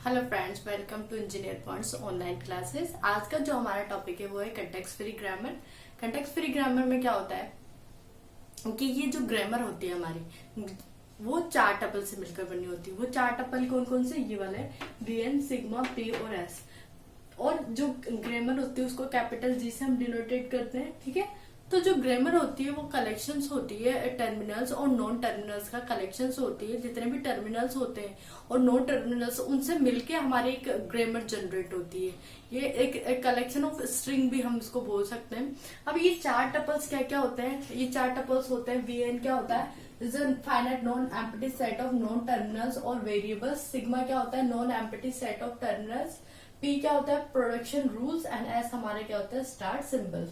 Hello friends, welcome to engineer points online classes. आज का जो हमारा टॉपिक है वो है context free grammar. Context free grammar में क्या होता है कि ये जो ग्रामर होती है हमारी, वो चार टपल से मिलकर बनी होती है। वो चार टपल कौन कौन से? ये वाले बी एन, सिग्मा, पी और एस। और जो ग्रामर होती है उसको कैपिटल जी से हम डिनोटेट करते हैं, ठीक है। तो जो ग्रामर होती है वो कलेक्शंस होती है टर्मिनल्स और नॉन टर्मिनल्स का कलेक्शंस होती है। जितने भी टर्मिनल्स होते हैं और नॉन टर्मिनल्स, उनसे मिलके हमारी एक ग्रामर जनरेट होती है। ये एक कलेक्शन ऑफ स्ट्रिंग भी हम इसको बोल सकते हैं। अब ये चार टपल्स क्या क्या होते हैं? ये चार टपल्स होते हैं। वी एन क्या होता है? Is a finite non empty set of non terminals और वेरिएबल्स। सिग्मा क्या होता है? Non empty set of terminals. P क्या होता है? Production rules. एंड एस हमारे क्या होता है? Start symbol.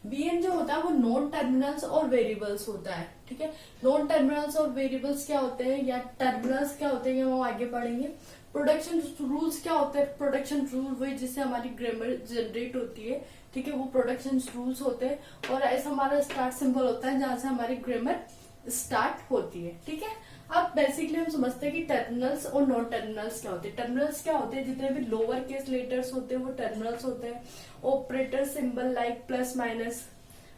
बीएन जो होता है वो नॉन टर्मिनल्स और वेरिएबल्स होता है, ठीक है। नॉन टर्मिनल्स और वेरिएबल्स क्या होते हैं या टर्मिनल्स क्या होते हैं, ये हम आगे पढ़ेंगे। प्रोडक्शन रूल्स क्या होते हैं? प्रोडक्शन रूल वही जिससे हमारी ग्रामर जनरेट होती है, ठीक है, वो प्रोडक्शन रूल्स होते हैं। और ऐसा हमारा स्टार्ट सिंबल होता है जहां से हमारी ग्रामर स्टार्ट होती है, ठीक है। अब बेसिकली हम समझते हैं कि टर्मिनल्स और नॉन टर्मिनल्स क्या होते हैं। टर्मिनल्स क्या होते हैं? जितने भी लोअर केस लेटर्स होते हैं वो टर्मिनल्स होते हैं। Operator symbol like plus minus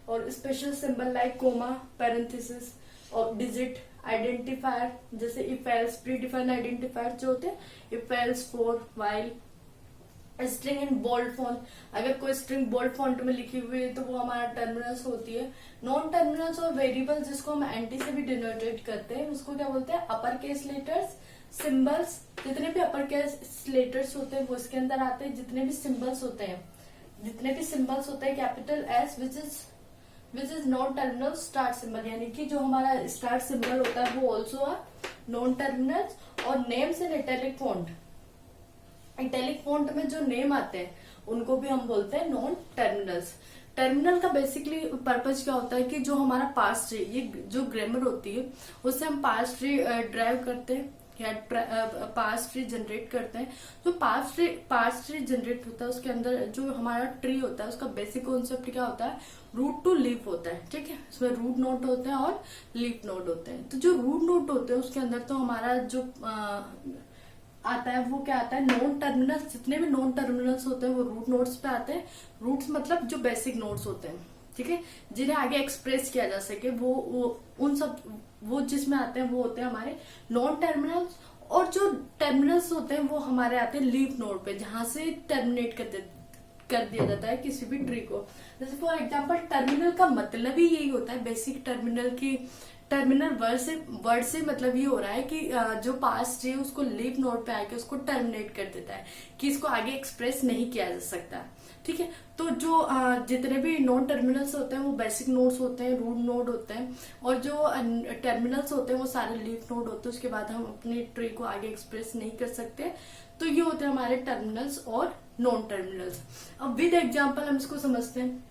और special symbol like comma, parenthesis और डिजिट, आइडेंटिफायर जैसे if else, predefined identifier जो होते हैं, if else, for, while. String in bold font, अगर कोई स्ट्रिंग बोल्ड फॉन्ट में लिखी हुई है तो वो हमारा टर्मिनल्स होती है। नॉन टर्मिनल्स और वेरिएबल जिसको हम एंटी से भी डिनोटेट करते हैं उसको क्या बोलते हैं? Upper case letters, symbols. जितने भी अपर केस लेटर्स होते हैं वो इसके अंदर आते हैं। जितने भी सिंबल्स होते हैं, capital S which is non terminal start symbol, यानी कि जो हमारा स्टार्ट सिंबल होता है वो ऑल्सो आ नॉन टर्मिनल्स। और names in italic font, italic font में जो नेम आते हैं उनको भी हम बोलते हैं नॉन टर्मिनल्स। टर्मिनल का बेसिकली पर्पज क्या होता है कि जो हमारा पास्ट ट्री, ये जो ग्रामर होती है उससे हम पास्ट ट्री ड्राइव करते हैं या पास्ट ट्री जनरेट करते हैं। जो पास्ट ट्री जनरेट होता है उसके अंदर जो हमारा ट्री होता है उसका बेसिक कॉन्सेप्ट क्या होता है? रूट टू लीफ होता है, ठीक है। इसमें रूट नोड होते हैं और लीफ नोड होते हैं। तो जो रूट नोड होते हैं उसके अंदर तो हमारा जो आता है वो क्या आता है? Non terminals. जितने भी नॉन टर्मिनल्स होते हैं वो रूट नोड्स पे आते हैं। रूट्स मतलब जो बेसिक नोड्स होते हैं, ठीक है, जिन्हें आगे एक्सप्रेस किया जा सके, वो जिसमें आते हैं वो होते हैं हमारे नॉन टर्मिनल्स। और जो टर्मिनल्स होते हैं वो हमारे आते हैं लीफ नोड पे, जहां से टर्मिनेट कर दिया जाता है किसी भी ट्री को। जैसे फॉर एग्जाम्पल टर्मिनल का मतलब ही यही होता है, बेसिक टर्मिनल की टर्मिनल वर्ड से मतलब ये हो रहा है कि जो पास्ट है उसको लीफ नोड पे आके उसको टर्मिनेट कर देता है कि इसको आगे एक्सप्रेस नहीं किया जा सकता, ठीक है। तो जो जितने भी नॉन टर्मिनल्स होते हैं वो बेसिक नोड्स होते हैं, रूट नोड होते हैं। और जो टर्मिनल्स होते हैं वो सारे लीफ नोड होते हैं। उसके बाद हम अपनी ट्री को आगे एक्सप्रेस नहीं कर सकते। तो ये होते हैं हमारे टर्मिनल्स और नॉन टर्मिनल्स। अब विद एग्जाम्पल हम इसको समझते हैं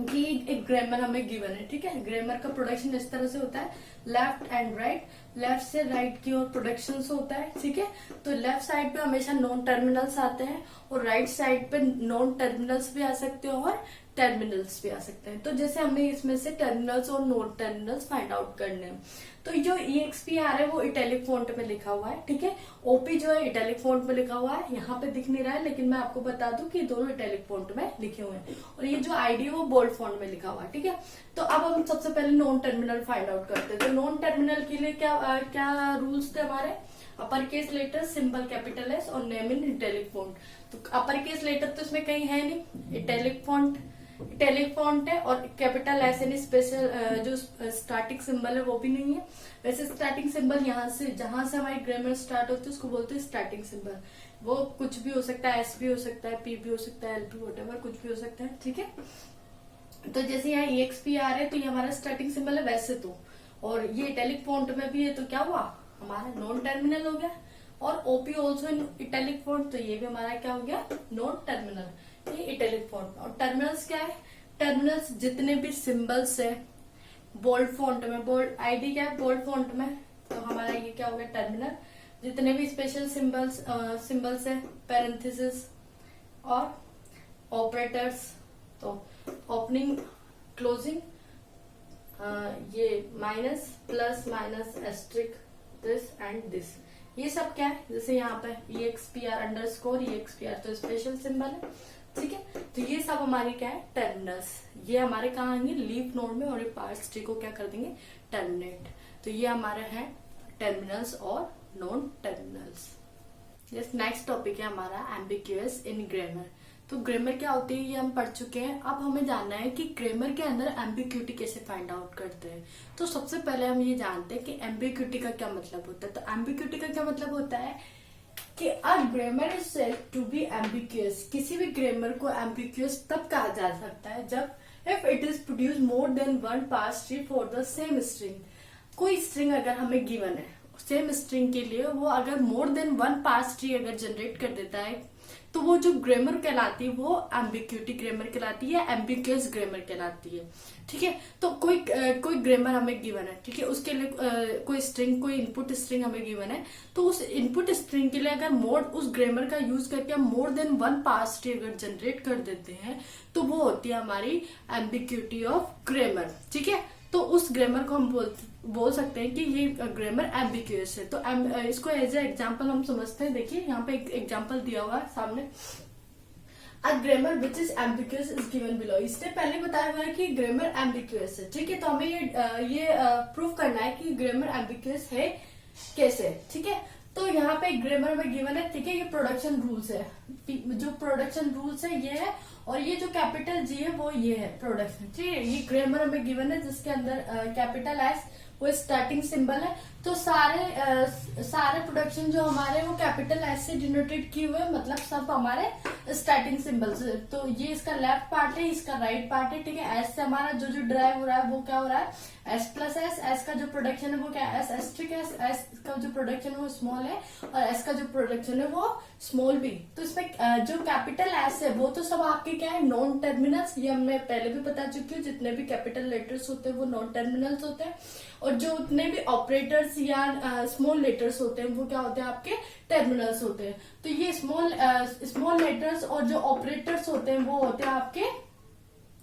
कि एक ग्रामर हमें गिवन है, ठीक है। ग्रामर का प्रोडक्शन इस तरह से होता है, लेफ्ट एंड राइट। लेफ्ट से राइट की ओर प्रोडक्शन होता है, ठीक है। तो लेफ्ट साइड पे हमेशा नॉन टर्मिनल्स आते हैं और राइट साइड पे नॉन टर्मिनल्स भी आ सकते हैं और टर्मिनल्स भी आ सकते हैं। तो जैसे हमें इसमें से टर्मिनल्स और नॉन टर्मिनल्स फाइंड आउट करने हैं। तो जो EXP आ रहा है वो इटैलिक फॉन्ट में लिखा हुआ है, ठीक है। OP जो है इटैलिक फॉन्ट में लिखा हुआ है, यहाँ पे दिख नहीं रहा है लेकिन मैं आपको बता दूं कि दोनों इटैलिक फॉन्ट में लिखे हुए हैं। और ये जो ID है वो बोल्ड फॉन्ट में लिखा हुआ है, ठीक है। तो अब हम सबसे पहले नॉन टर्मिनल फाइंड आउट करते हैं। तो नॉन टर्मिनल के लिए क्या रूल्स थे हमारे? Upper case letter, symbol capital S और नेम इन इटैलिक फॉन्ट। तो अपर केस लेटर तो इसमें कहीं है नहीं, इटैलिक फॉन्ट है। और कैपिटल एस यानी स्पेशल जो स्टार्टिंग सिंबल है वो भी नहीं है। वैसे स्टार्टिंग सिंबल यहाँ से जहां से हमारी ग्रामर स्टार्ट होती है उसको बोलते हैं स्टार्टिंग सिंबल। वो कुछ भी हो सकता है, एस भी हो सकता है, पी भी हो सकता है, एल भी, व्हाटएवर कुछ भी हो सकता है, ठीक है। तो जैसे यहाँ EXP आ रहे हैं तो ये हमारा स्टार्टिंग सिंबल है वैसे तो, और ये इटैलिक फॉन्ट में भी है तो क्या हुआ? हमारा नॉन टर्मिनल हो गया। और OP also in italic font, तो ये भी हमारा क्या हो गया? Non terminal. ये इटैलिक फॉन्ट। और टर्मिनल्स क्या है? टर्मिनल्स जितने भी सिंबल्स है बोल्ड फॉन्ट में, बोल्ड ID क्या है? बोल्ड फॉन्ट में, तो हमारा ये क्या हो गया? टर्मिनल। जितने भी स्पेशल सिंबल्स है, पैरेंथेसिस और ऑपरेटर्स, तो ओपनिंग, क्लोजिंग, ये minus, plus, minus, asterisk, this and this, ये सब क्या है, जैसे यहाँ पे EXPR अंडरस्कोर EXPR तो स्पेशल सिंबल है, ठीक है। तो ये सब हमारे क्या है, टर्मिनल्स। ये हमारे कहाँ आएंगे, लीफ नोड में, और ये पार्ट्स ट्री को क्या कर देंगे, टर्मिनेट। तो ये हमारे हैं टर्मिनल्स और non terminals. Yes, next topic है हमारा एम्बिग्यूअस इन ग्रामर। तो ग्रामर क्या होती है ये हम पढ़ चुके हैं। अब हमें जानना है कि ग्रामर के अंदर एम्बिग्यूटी कैसे फाइंड आउट करते हैं। तो सबसे पहले हम ये जानते हैं कि एम्बिग्यूटी का क्या मतलब होता है। तो एम्बिग्यूटी का क्या मतलब होता है कि a grammar is said to be ambiguous. किसी भी ग्रामर को एम्बिग्यूअस तब कहा जा सकता है जब if it is produce more than one parse tree for the same string. कोई स्ट्रिंग अगर हमें गिवन है सेम स्ट्रिंग के लिए, वो अगर more than one parse tree अगर जनरेट कर देता है तो वो जो ग्रामर कहलाती है वो एम्बिग्यूटी ग्रामर कहलाती है, एम्बिग्यूअस ग्रामर कहलाती है, ठीक है। तो कोई ग्रामर हमें गिवन है, ठीक है, उसके लिए कोई स्ट्रिंग, कोई इनपुट स्ट्रिंग हमें गिवन है, तो उस इनपुट स्ट्रिंग के लिए अगर उस ग्रामर का यूज करके हम more than one parse tree अगर जनरेट कर देते हैं तो वो होती है हमारी एम्बिग्यूटी ऑफ ग्रामर, ठीक है। तो उस ग्रामर को हम बोल सकते हैं कि ये ग्रामर एम्बिग्यूअस है। तो इसको एज ए एग्जांपल हम समझते हैं। देखिए यहाँ पे एक एग्जांपल दिया हुआ है सामने, a grammar which is ambiguous is given below. इससे पहले बताया हुआ है कि ग्रामर एम्बिग्यूअस है, ठीक है। तो हमें ये प्रूव करना है कि ग्रामर एम्बिग्यूअस है कैसे, ठीक है। तो यहाँ पे ग्रामर में गिवन है, ठीक है, ये प्रोडक्शन रूल्स है। जो प्रोडक्शन रूल्स है ये है, और ये जो कैपिटल जी है वो ये है प्रोडक्शन, ठीक है। ये ग्रामर में गिवन है जिसके अंदर कैपिटल एस वो स्टार्टिंग सिंबल है। तो सारे प्रोडक्शन जो हमारे वो कैपिटल एस से डिनोटेड किए हुए, मतलब सब हमारे स्टार्टिंग सिंबल्स है। तो ये इसका लेफ्ट पार्ट है, इसका राइट पार्ट है, ठीक है। एस से हमारा जो ड्राइव हो रहा है वो क्या हो रहा है, एस प्लस एस। एस का जो प्रोडक्शन है वो क्या है, एस एस्ट्रिक एस। एस का जो प्रोडक्शन है वो स्मॉल है, और एस का जो प्रोडक्शन है वो स्मॉल बी। तो इसमें जो कैपिटल एस है वो तो सब आपके क्या है, नॉन टर्मिनल्स। ये मैं पहले भी बता चुकी हूँ, जितने भी कैपिटल लेटर्स होते हैं वो नॉन टर्मिनल्स होते हैं, और जो उतने भी ऑपरेटर्स या स्मॉल लेटर्स होते हैं वो क्या होते हैं, आपके टर्मिनल्स होते हैं। तो ये स्मॉल लेटर्स और जो ऑपरेटर्स होते हैं वो होते हैं आपके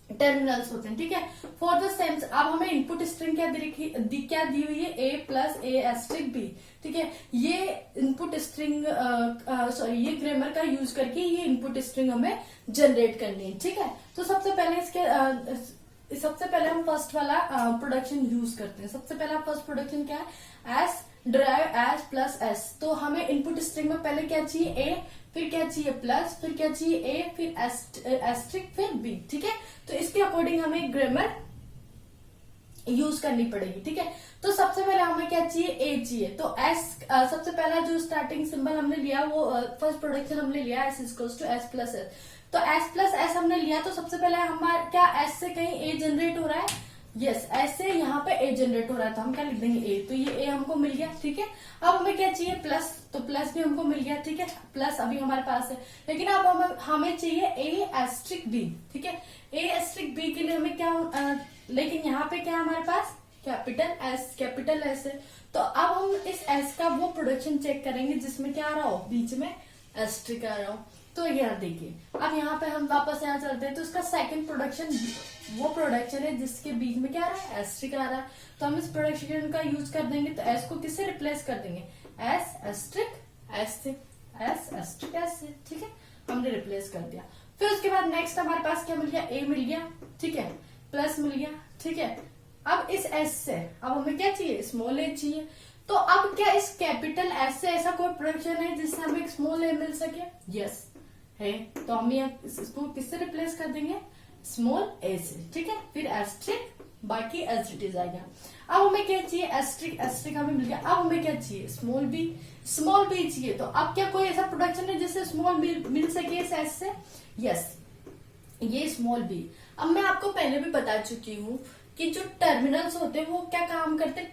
टर्मिनल्स होते हैं, ठीक है। फॉर द सेम, अब हमें इनपुट स्ट्रिंग क्या दी हुई है, ए प्लस ए एस्ट्रिक बी, ठीक है। ये इनपुट स्ट्रिंग ये ग्रामर का यूज करके ये इनपुट स्ट्रिंग हमें जनरेट करनी है, ठीक है। तो सबसे पहले हम फर्स्ट वाला प्रोडक्शन यूज करते हैं। सबसे पहला फर्स्ट प्रोडक्शन क्या है, S drive S plus S. तो हमें इनपुट स्ट्रिंग में पहले क्या चाहिए, ए, फिर क्या चाहिए प्लस, फिर क्या चाहिए ए, फिर एस्ट्रिक, फिर बी, ठीक है। तो इसके अकॉर्डिंग हमें ग्रामर यूज करनी पड़ेगी, ठीक है। तो सबसे पहले हमें क्या चाहिए, ए चाहिए। तो एस सबसे पहला जो स्टार्टिंग सिंबल हमने लिया वो फर्स्ट प्रोडक्शन हमने लिया S equals to S plus S. तो एस प्लस एस हमने लिया, तो सबसे पहले हमारा क्या एस से कहीं ए जनरेट हो रहा है, यस, एस से यहाँ पे ए जनरेट हो रहा है, तो हम क्या लिख देंगे ए। तो ये ए हमको मिल गया, ठीक है। अब हमें क्या चाहिए, प्लस। तो प्लस भी हमको मिल गया, ठीक है, प्लस अभी हमारे पास है। लेकिन अब हमें चाहिए ए एस्ट्रिक बी, ठीक है। ए एस्ट्रिक बी के लिए हमें क्या लेकिन यहाँ पे क्या हमारे पास कैपिटल एस है। तो अब हम इस एस का वो प्रोडक्शन चेक करेंगे जिसमें क्या आ रहा हो, बीच में एस्ट्रिक आ रहा हो। तो यहाँ देखिए, अब यहाँ पे हम वापस यहाँ चलते हैं, तो इसका सेकंड प्रोडक्शन वो प्रोडक्शन है जिसके बीच में क्या आ रहा है, एस्ट्रिक आ रहा है। तो हम इस प्रोडक्शन का यूज कर देंगे। तो एस को किससे रिप्लेस कर देंगे, एस एस्ट्रिक एस से, एस एस्ट्रिक एस से, ठीक है, हमने रिप्लेस कर दिया। फिर उसके बाद नेक्स्ट हमारे पास क्या मिल गया, ए मिल गया, ठीक है, प्लस मिल गया, ठीक है। अब इस एस से अब हमें क्या चाहिए, स्मॉल ए चाहिए। तो अब क्या इस कैपिटल एस से ऐसा कोई प्रोडक्शन है जिससे हमें एक स्मॉल ए मिल सके, यस है। तो हम इसको किससे रिप्लेस कर देंगे, स्मॉल ए से, ठीक है। फिर एस्ट्रिक, बाकी एज इट इज आ गया। अब हमें क्या चाहिए, एस्ट्रिक हमें मिल गया। अब हमें क्या चाहिए, स्मॉल बी चाहिए। तो अब क्या कोई ऐसा प्रोडक्शन है जिससे स्मॉल बी मिल सके इस एस से, यस, ये स्मॉल बी। अब मैं आपको पहले भी बता चुकी हूँ कि जो टर्मिनल्स होते हैं वो क्या काम करते हैं,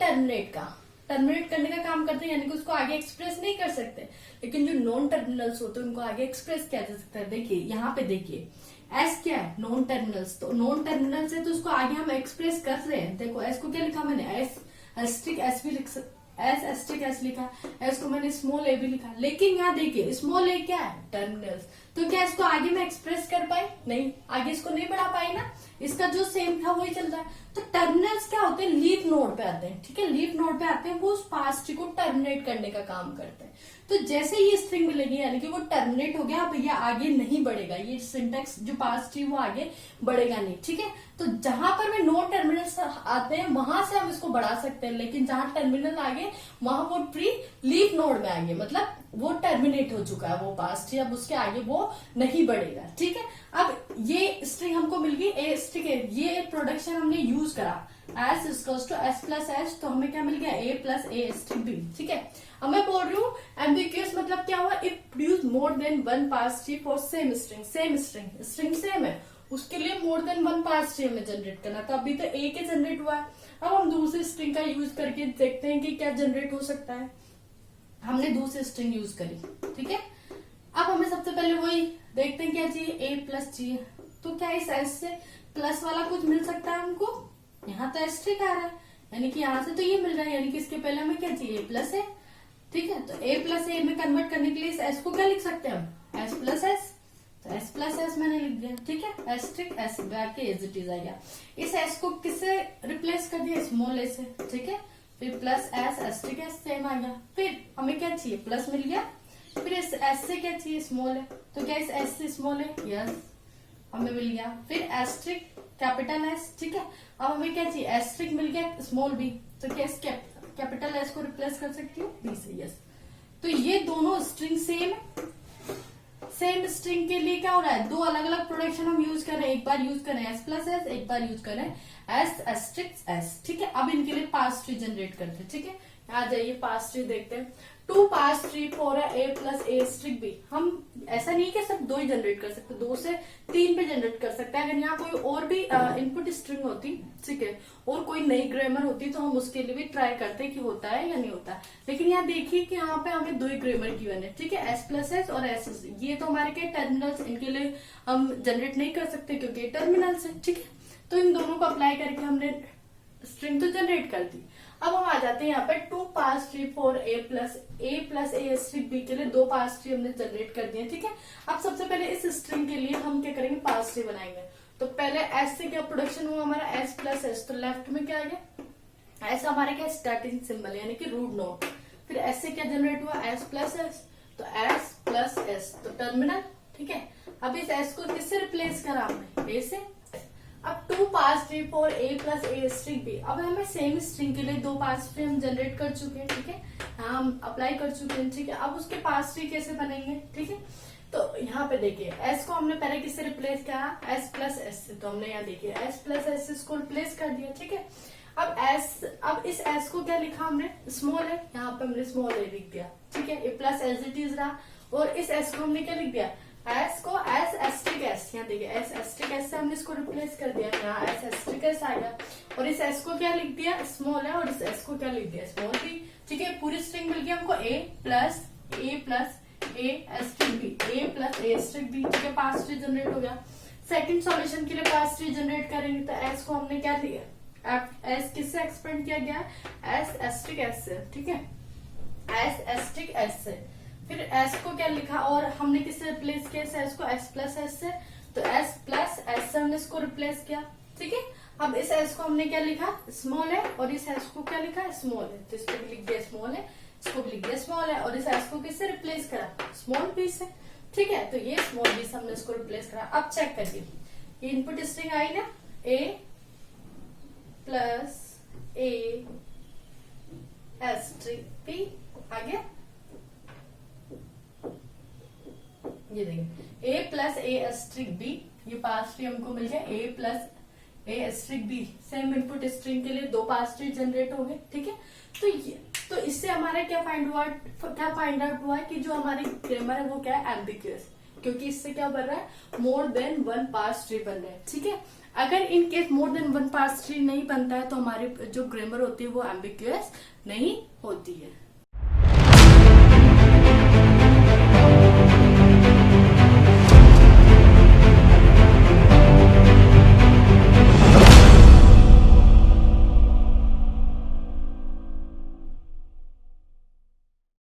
टर्मिनेट करने का काम करते हैं, यानी कि उसको आगे एक्सप्रेस नहीं कर सकते। लेकिन जो नॉन टर्मिनल्स होते हैं उनको आगे एक्सप्रेस किया जा सकता है। देखिए यहाँ पे देखिए, एस क्या है, नॉन टर्मिनल्स। तो नॉन टर्मिनल्स है तो उसको आगे हम एक्सप्रेस कर रहे हैं। देखो एस को क्या लिखा मैंने, एस एस्ट्रिक एस भी एस एस्ट्रिक एस लिखा, एस को मैंने स्मॉल ए भी लिखा। लेकिन यहाँ देखिए स्मॉल ए क्या है, टर्मिनल्स। तो क्या इसको आगे में एक्सप्रेस कर पाए? नहीं, आगे इसको नहीं बढ़ा पाए ना, इसका जो सेम था वही चल रहा है। तो टर्मिनल्स क्या होते हैं? लीफ नोड पे आते हैं, ठीक है, लीफ नोड पे आते हैं, वो उस पास ट्री को टर्मिनेट करने का काम करते हैं। तो जैसे ये स्ट्रिंग मिलेगी यानी कि वो टर्मिनेट हो गया, अब ये आगे नहीं बढ़ेगा, ये सिंटेक्स जो पास ट्री वो आगे बढ़ेगा नहीं, ठीक है। तो जहां पर भी नो टर्मिनल्स आते हैं वहां से हम इसको बढ़ा सकते हैं, लेकिन जहां टर्मिनल आगे वहां वो ट्री लीफ नोड में आगे, मतलब वो टर्मिनेट हो चुका है वो पास ट्री, अब उसके आगे वो नहीं बढ़ेगा, ठीक है। अब ये स्ट्रिंग हमको मिल गई ए स्ट्रिंग, ये प्रोडक्शन हमने यूज करा S equals to S plus H, तो हमें क्या मिल गया? A plus A string B, ठीक है। अब मैं बोल रही हूँ एम्बिग्युअस मतलब क्या हुआ? If produce more than one pass tree for same string, same string same है, उसके लिए मोर देन वन पास ट्री हमें जनरेट करना था। अभी तो ए के जनरेट हुआ है, अब हम दूसरी स्ट्रिंग का यूज करके देखते हैं कि क्या जनरेट हो सकता है। हमने दूसरी स्ट्रिंग यूज करी, ठीक है। अब हमें सबसे पहले वही देखते हैं क्या चाहिए? ए प्लस चाहिए, तो क्या इस एस से प्लस वाला कुछ मिल सकता है हमको? यहाँ तो एस्ट्रिक आ रहा है, यानी कि यहाँ से तो ये मिल रहा है, यानी कि इसके पहले हमें क्या चाहिए? ए प्लस है, ठीक है। तो ए प्लस ए में कन्वर्ट करने के लिए इस एस को क्या लिख सकते हैं हम? एस प्लस एस, तो एस प्लस एस मैंने लिख दिया, ठीक है। एस्ट्रिक एस बाकी एज इट इज आ गया। इस एस को किससे रिप्लेस कर दिया? स्मॉल ए से, ठीक है। फिर plus S asterisk S same आ गया। फिर हमें क्या चाहिए? प्लस मिल गया। फिर इस एस से क्या चाहिए? स्मॉल है, तो क्या इस एस से स्मॉल है? यस, हमें मिल गया। फिर एस्ट्रिक कैपिटल एस, ठीक है। अब हमें क्या चाहिए? एस्ट्रिक मिल गया स्मॉल बी, तो क्या इस कैपिटल एस को रिप्लेस कर सकती हूँ? बी से, यस। तो ये दोनों स्ट्रिंग सेम है। सेम स्ट्रिंग के लिए क्या हो रहा है? दो अलग अलग प्रोडक्शन हम यूज कर रहे हैं, एक बार यूज करें एस प्लस एस, एक बार यूज करें एस एस्ट्रिक एस, ठीक है। अब इनके लिए पास ट्री जनरेट करते हैं, ठीक है। आ जाइए पास ट्री देखते हैं। Two parse tree for A plus A string B. हम ऐसा नहीं कि सिर्फ दो ही जनरेट कर सकते, 2 से 3 पे जनरेट कर सकते हैं। अगर यहाँ कोई और भी इनपुट स्ट्रिंग होती, ठीक है, और कोई नई ग्रामर होती तो हम उसके लिए भी ट्राई करते कि होता है या नहीं होता। लेकिन यहाँ देखिए कि यहाँ पे हमें 2 ही ग्रामर गिवन है, ठीक है, एस प्लस एस और एस एस। ये तो हमारे के टर्मिनल्स, इनके लिए हम जनरेट नहीं कर सकते क्योंकि टर्मिनल्स है, ठीक है। तो इन दोनों को अप्लाई करके हमने स्ट्रिंग तो जनरेट कर दी। अब हम आ जाते हैं यहाँ पे two parse tree for A plus A string B के लिए 2 पास ट्री हमने जनरेट कर दिए, ठीक है। अब सबसे पहले इस स्ट्रिंग के लिए हम क्या करेंगे? पास ट्री बनाएंगे। तो पहले एस से क्या प्रोडक्शन हुआ हमारा? एस प्लस एस, तो लेफ्ट में क्या आ गया? एस हमारे क्या? स्टार्टिंग सिंबल यानी कि रूट नोड। फिर एस से क्या जनरेट हुआ? एस प्लस एस, तो एस प्लस एस, तो टर्मिनल, ठीक है। अब इस एस को किससे रिप्लेस करा हमने? ए से। अब 2 parse tree for A plus A string B. अब हमें सेम स्ट्रिंग के लिए 2 पास ट्री हम जनरेट कर चुके हैं, ठीक है, हम अप्लाई कर चुके हैं, ठीक है। अब उसके पास ट्री कैसे बनेंगे? ठीक है, तो यहाँ पे देखिए एस को हमने पहले किससे रिप्लेस करा? एस प्लस एस से, तो हमने यहाँ देखिए एस प्लस एस इसको रिप्लेस कर दिया, ठीक है। अब इस एस को क्या लिखा हमने? स्मॉल है, यहाँ पे हमने स्मॉल ए लिख दिया, ठीक है। ए प्लस एस इट इज रहा, और इस एस को हमने क्या लिख दिया? एस को एस एस्ट्रिक एस, यहाँ देखिए एस एस्ट्रिक एस से हमने इसको रिप्लेस कर दिया, यहाँ एस एस्ट्रिक एस आ गया। और इस एस को क्या लिख दिया? स्मॉल है, और इस एस को क्या लिख दिया? स्मॉल बी, ठीक है। पूरी स्ट्रिंग मिल गई हमको ए plus A asterisk B, A plus A asterisk B, ठीक है। पास ट्री जनरेट हो गया। सेकंड सॉल्यूशन के लिए पास ट्री जनरेट करेंगे तो एस को हमने क्या लिया? एस किससे एक्सपेंड किया गया? एस एस्ट्रिक एस से, ठीक है, एस एस्ट्रिक एस से। फिर एस को क्या लिखा और हमने किससे रिप्लेस किया? एस को एस प्लस एस से, तो एस प्लस एस से हमने इसको रिप्लेस किया, ठीक है। अब इस एस को हमने क्या लिखा? स्मॉल है, और इस एस को क्या लिखा? स्मॉल है, तो इसको भी लिख दिया स्मॉल है, इसको भी लिख दिया स्मॉल है, और इस एस को किससे रिप्लेस करा? स्मॉल बी से, ठीक है। तो ये स्मॉल बी से हमने इसको रिप्लेस करा। अब चेक करिए, ये इनपुट स्ट्रिंग आई ना, A plus A asterisk B आ गया। ये देखिए A plus A asterisk B, ये पास ट्री हमको मिल गया। A plus A asterisk B, same input string के लिए 2 पास ट्री जनरेट हो गए, ठीक है। तो इससे हमारा क्या फाइंड आउट हुआ कि जो हमारी ग्रामर है वो क्या है? एम्बिग्युअस, क्योंकि इससे क्या बन रहा है? मोर देन 1 पास ट्री बन रहा है, ठीक है। अगर in case more than 1 pass tree नहीं बनता है तो हमारी जो ग्रामर होती है वो एम्बिग्युअस नहीं होती है।